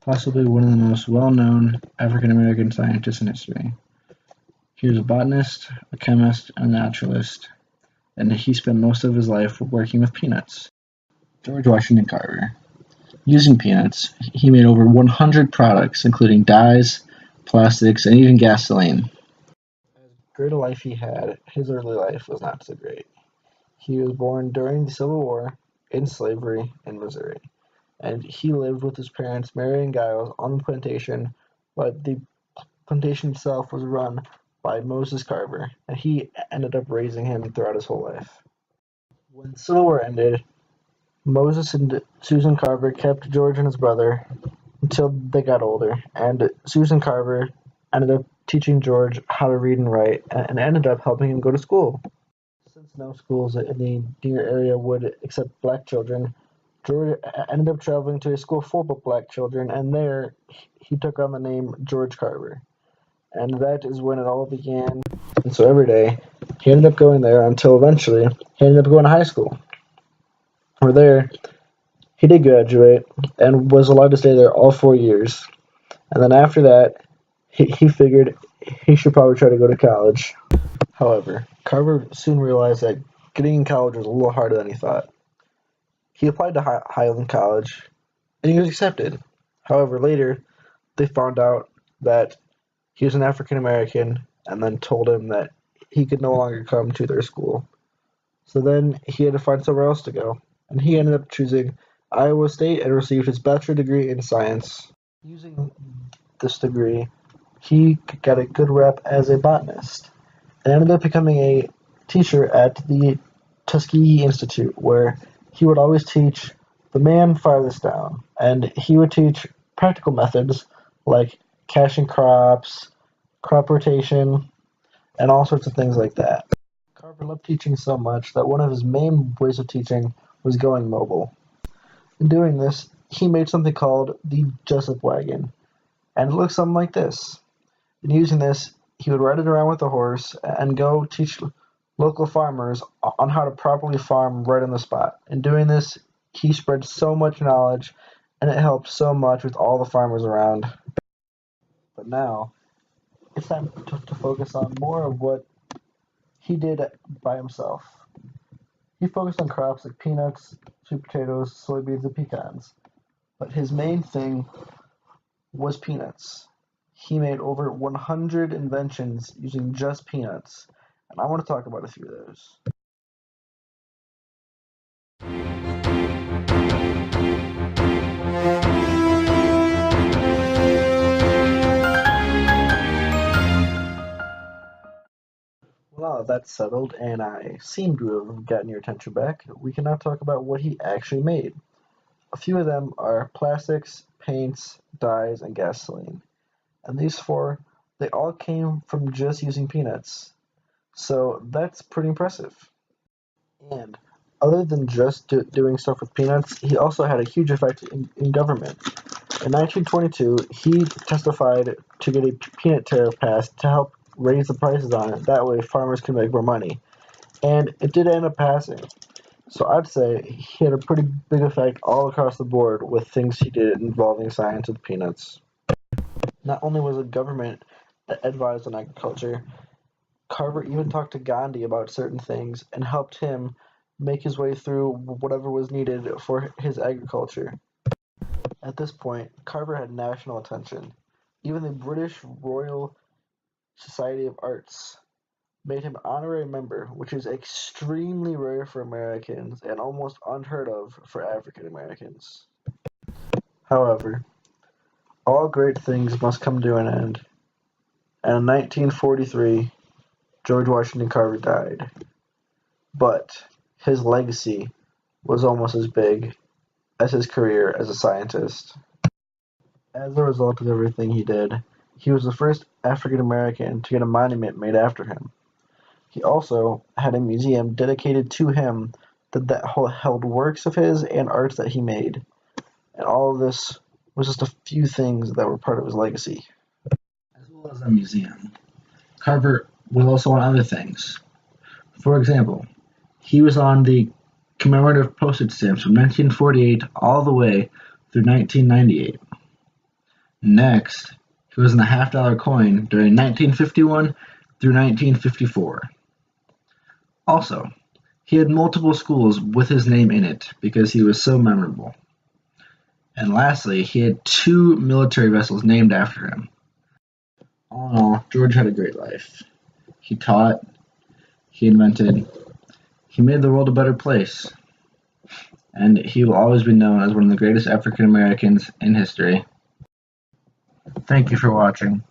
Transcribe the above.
possibly one of the most well-known African-American scientists in history. He was a botanist, a chemist, and a naturalist, and he spent most of his life working with peanuts. George Washington Carver. Using peanuts, he made over 100 products, including dyes, plastics, and even gasoline. As great a life he had, his early life was not so great. He was born during the Civil War in slavery in Missouri, and he lived with his parents, Mary and Giles, on the plantation, but the plantation itself was run by Moses Carver, and he ended up raising him throughout his whole life. When the Civil War ended, Moses and Susan Carver kept George and his brother until they got older, and Susan Carver ended up teaching George how to read and write, and ended up helping him go to school. Since no schools in the near area would accept black children, George ended up traveling to a school for black children, and there he took on the name George Carver. And that is when it all began. And so every day, he ended up going there until eventually he ended up going to high school. Where there, he did graduate and was allowed to stay there all 4 years. And then after that, he figured he should probably try to go to college. However, Carver soon realized that getting in college was a little harder than he thought. He applied to Highland College, and he was accepted. However, later, they found out that he was an African American, and then told him that he could no longer come to their school. So then he had to find somewhere else to go, and he ended up choosing Iowa State and received his bachelor degree in science. Using this degree, he got a good rep as a botanist, and ended up becoming a teacher at the Tuskegee Institute, where he would always teach the man farthest down, and he would teach practical methods like caching crops, crop rotation, and all sorts of things like that. Carver loved teaching so much that one of his main ways of teaching was going mobile. In doing this, he made something called the Jessup wagon, and it looked something like this. In using this, he would ride it around with a horse and go teach local farmers on how to properly farm right on the spot. In doing this, he spread so much knowledge, and it helped so much with all the farmers around. But now, it's time to focus on more of what he did by himself. He focused on crops like peanuts, sweet potatoes, soybeans, and pecans. But his main thing was peanuts. He made over 100 inventions using just peanuts, and I want to talk about a few of those. Well, now that that's settled, and I seem to have gotten your attention back, we can now talk about what he actually made. A few of them are plastics, paints, dyes, and gasoline. And these four, they all came from just using peanuts. So that's pretty impressive. And other than just doing stuff with peanuts, he also had a huge effect in government. In 1922, he testified to get a peanut tariff passed to help raise the prices on it. That way, farmers can make more money. And it did end up passing. So I'd say he had a pretty big effect all across the board with things he did involving science with peanuts. Not only was the government that advised on agriculture, Carver even talked to Gandhi about certain things and helped him make his way through whatever was needed for his agriculture. At this point, Carver had national attention. Even the British Royal Society of Arts made him honorary member, which is extremely rare for Americans and almost unheard of for African Americans. However, all great things must come to an end, and in 1943, George Washington Carver died. But his legacy was almost as big as his career as a scientist. As a result of everything he did, he was the first African American to get a monument made after him. He also had a museum dedicated to him that held works of his and arts that he made. And all of this was just a few things that were part of his legacy. As well as a museum, Carver was also on other things. For example, he was on the commemorative postage stamps from 1948 all the way through 1998. Next, he was in the half-dollar coin during 1951 through 1954. Also, he had multiple schools with his name in it because he was so memorable. And lastly, he had 2 military vessels named after him. All in all, George had a great life. He taught, he invented, he made the world a better place, and he will always be known as one of the greatest African Americans in history. Thank you for watching.